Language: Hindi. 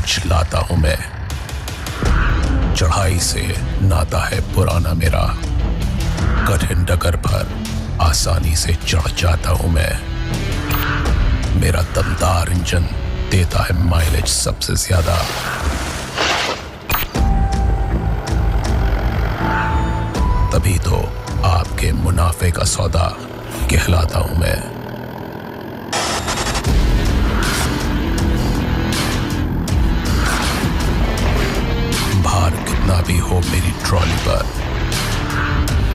कुछ लाता हूं मैं। चढ़ाई से नाता है पुराना मेरा, कठिन डगर पर आसानी से चढ़ जाता हूं मैं। मेरा दमदार इंजन देता है माइलेज सबसे ज्यादा। तभी तो आपके मुनाफे का सौदा कहलाता हूं मैं। भार कितना भी हो मेरी ट्रॉली पर,